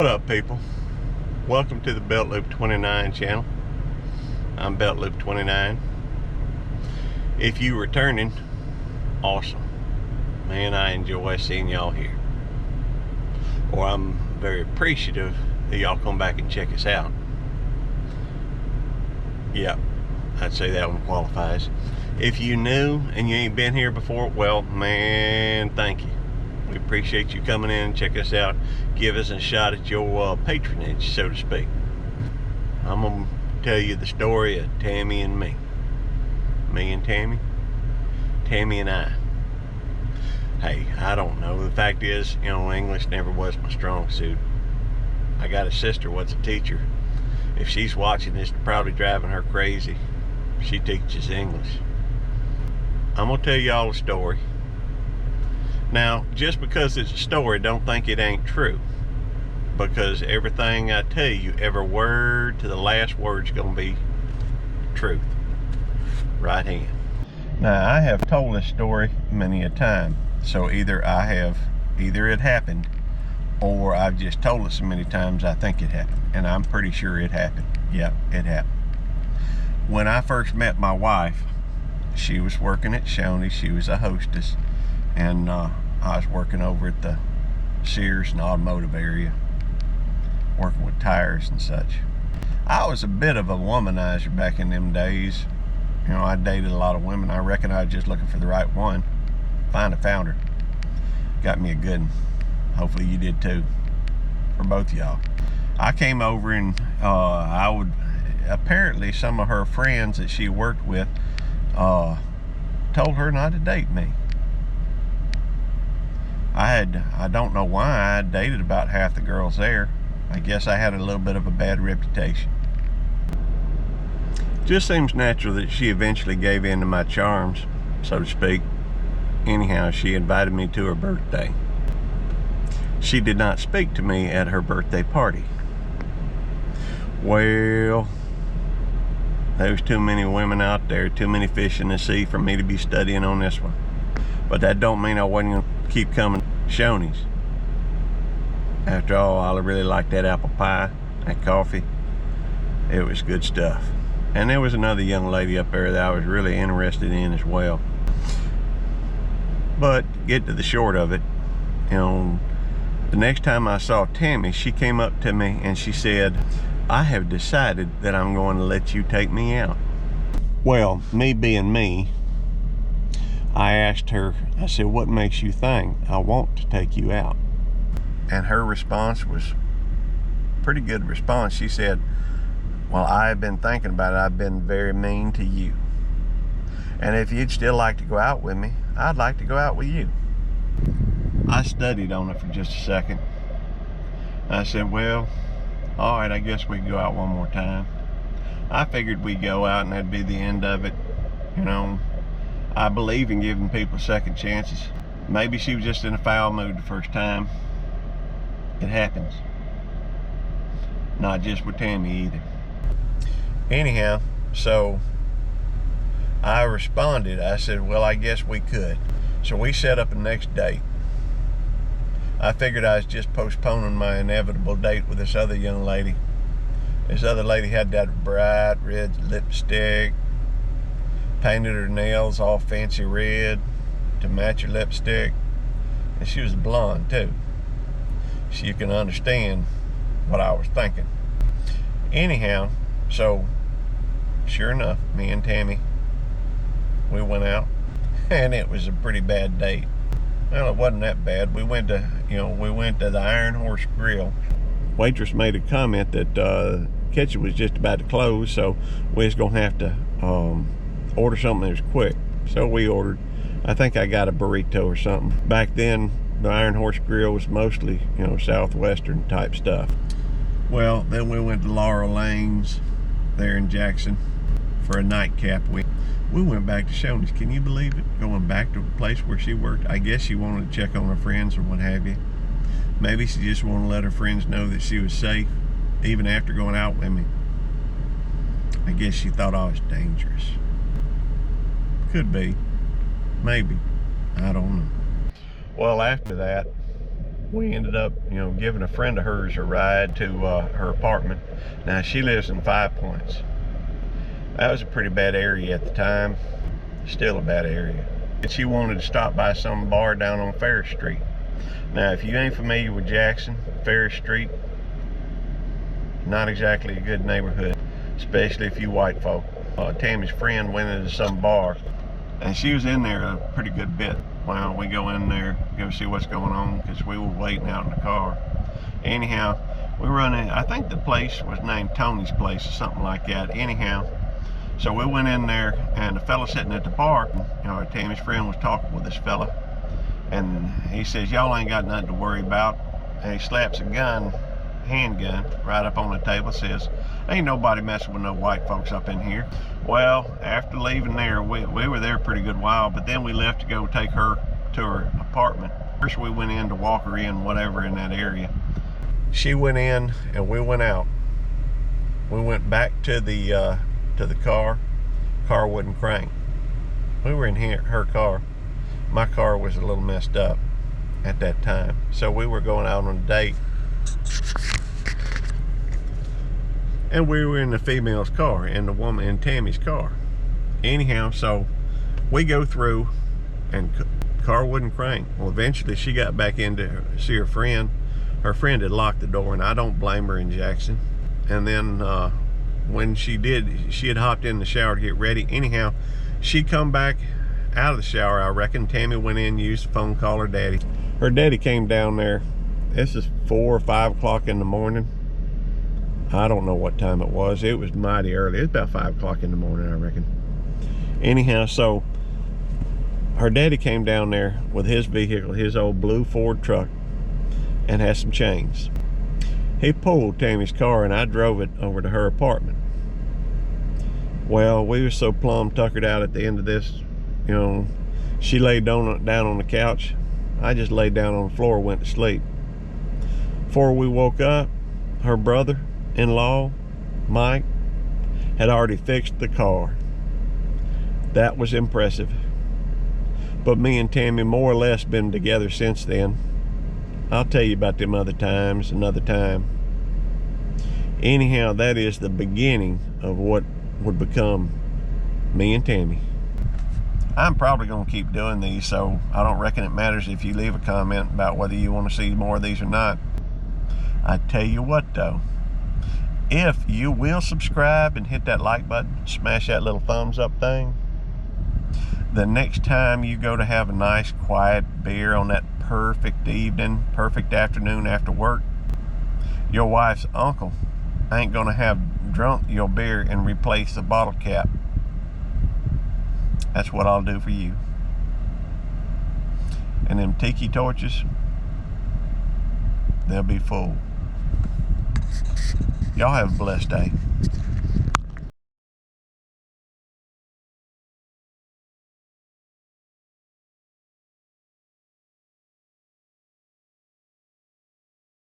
What up, people? Welcome to the Belt Loop 29 channel. I'm Belt Loop 29. If you returning, awesome. Man, I enjoy seeing y'all here. Or I'm very appreciative that y'all come back and check us out. Yep, I'd say that one qualifies. If you new and you ain't been here before, well, man, thank you. We appreciate you coming in and check us out. Give us a shot at your patronage, so to speak. I'm going to tell you the story of Tammy and me. Me and Tammy. Tammy and I. Hey, I don't know. The fact is, English never was my strong suit. I got a sister what's a teacher. If she's watching this, it's probably driving her crazy. She teaches English. I'm going to tell y'all a story. Now, just because it's a story, don't think it ain't true. Because everything I tell you, every word to the last word is going to be truth. Right hand. Now, I have told this story many a time. So either it happened, or I've just told it so many times I think it happened. And I'm pretty sure it happened. Yep, it happened. When I first met my wife, she was working at Shoney's. She was a hostess. And I was working over at the Sears and automotive area, working with tires and such. I was a bit of a womanizer back in them days. I dated a lot of women. I reckon I was just looking for the right one. Finally found her. Got me a good one. Hopefully you did too. For both of y'all. I came over and apparently some of her friends that she worked with told her not to date me. I don't know why. I had dated about half the girls there. I guess I had a little bit of a bad reputation. Just seems natural that she eventually gave in to my charms, so to speak. Anyhow, she invited me to her birthday. She did not speak to me at her birthday party. Well, there's too many women out there, too many fish in the sea for me to be studying on this one. But that don't mean I wasn't going to keep coming to Shoney's. After all, I really liked that apple pie, that coffee. It was good stuff. And there was another young lady up there that I was really interested in as well. But to get to the short of it, the next time I saw Tammy, she came up to me and she said, "I have decided that I'm going to let you take me out." Well, me being me, I asked her, I said, "What makes you think I want to take you out?" And her response was a pretty good response. She said, "Well, I've been thinking about it. I've been very mean to you. And if you'd still like to go out with me, I'd like to go out with you." I studied on it for just a second. I said, "Well, all right, I guess we can go out one more time." I figured we'd go out and that'd be the end of it. I believe in giving people second chances. Maybe she was just in a foul mood the first time. It happens. Not just with Tammy either. Anyhow, so I responded. I said, "Well, I guess we could." So we set up a next date. I figured I was just postponing my inevitable date with this other young lady. This other lady had that bright red lipstick, painted her nails all fancy red to match her lipstick, and she was blonde too. So you can understand what I was thinking. Anyhow, so sure enough, me and Tammy, we went out, and it was a pretty bad date. Well, it wasn't that bad. We went to the Iron Horse Grill. Waitress made a comment that the kitchen was just about to close, so we was gonna have to order something that was quick. So we ordered. I think I got a burrito or something. Back then, the Iron Horse Grill was mostly, Southwestern type stuff. Well, then we went to Laurel Lanes there in Jackson for a nightcap. We went back to Shoney's. Can you believe it? Going back to the place where she worked. I guess she wanted to check on her friends or what have you. Maybe she just wanted to let her friends know that she was safe, even after going out with me. I guess she thought I was dangerous. Could be. Maybe. I don't know. Well, after that, we ended up, giving a friend of hers a ride to her apartment. Now, she lives in 5 Points. That was a pretty bad area at the time. Still a bad area. And she wanted to stop by some bar down on Ferris Street. Now, if you ain't familiar with Jackson, Ferris Street, not exactly a good neighborhood, especially if you white folk. Tammy's friend went into some bar, and she was in there a pretty good bit. Well, we go in there, go see what's going on, because we were waiting out in the car. Anyhow, we run in, I think the place was named Tony's Place or something like that. Anyhow, so we went in there, and the fella sitting at the bar, Tammy's friend was talking with this fella, and he says, y'all ain't got nothing to worry about. And he slaps a gun, handgun, right up on the table, says, ain't nobody messing with no white folks up in here. Well, after leaving there, we were there a pretty good while, but then we left to go take her to her apartment. First we went in to walk her in, whatever, in that area. She went in and we went out. We went back to the car. Car wouldn't crank. We were in her car. My car was a little messed up at that time, so we were going out on a date. And we were in the female's car, in the woman in Tammy's car. Anyhow, so we go through, and car wouldn't crank. Well, eventually she got back in to see her friend. Her friend had locked the door, and I don't blame her in Jackson. And then when she did, she had hopped in the shower to get ready. Anyhow, she come back out of the shower, I reckon. Tammy went in, used the phone, called her daddy. Her daddy came down there. This is 4 or 5 o'clock in the morning. I don't know what time it was. It was mighty early. It was about 5 o'clock in the morning, I reckon. Anyhow, so her daddy came down there with his vehicle, his old blue Ford truck, and had some chains. He pulled Tammy's car, and I drove it over to her apartment. Well, we were so plumb tuckered out at the end of this, she laid down on the couch. I just laid down on the floor and went to sleep. Before we woke up, her brother-in-law, Mike, had already fixed the car. That was impressive. But me and Tammy more or less been together since then. I'll tell you about them other times another time. Anyhow, that is the beginning of what would become me and Tammy. I'm probably going to keep doing these, so I don't reckon it matters if you leave a comment about whether you want to see more of these or not. I tell you what though, if you will subscribe and hit that like button, smash that little thumbs up thing, the next time you go to have a nice quiet beer on that perfect evening, perfect afternoon after work, your wife's uncle ain't gonna have drunk your beer and replace the bottle cap. That's what I'll do for you. And them tiki torches, they'll be full. Y'all have a blessed day.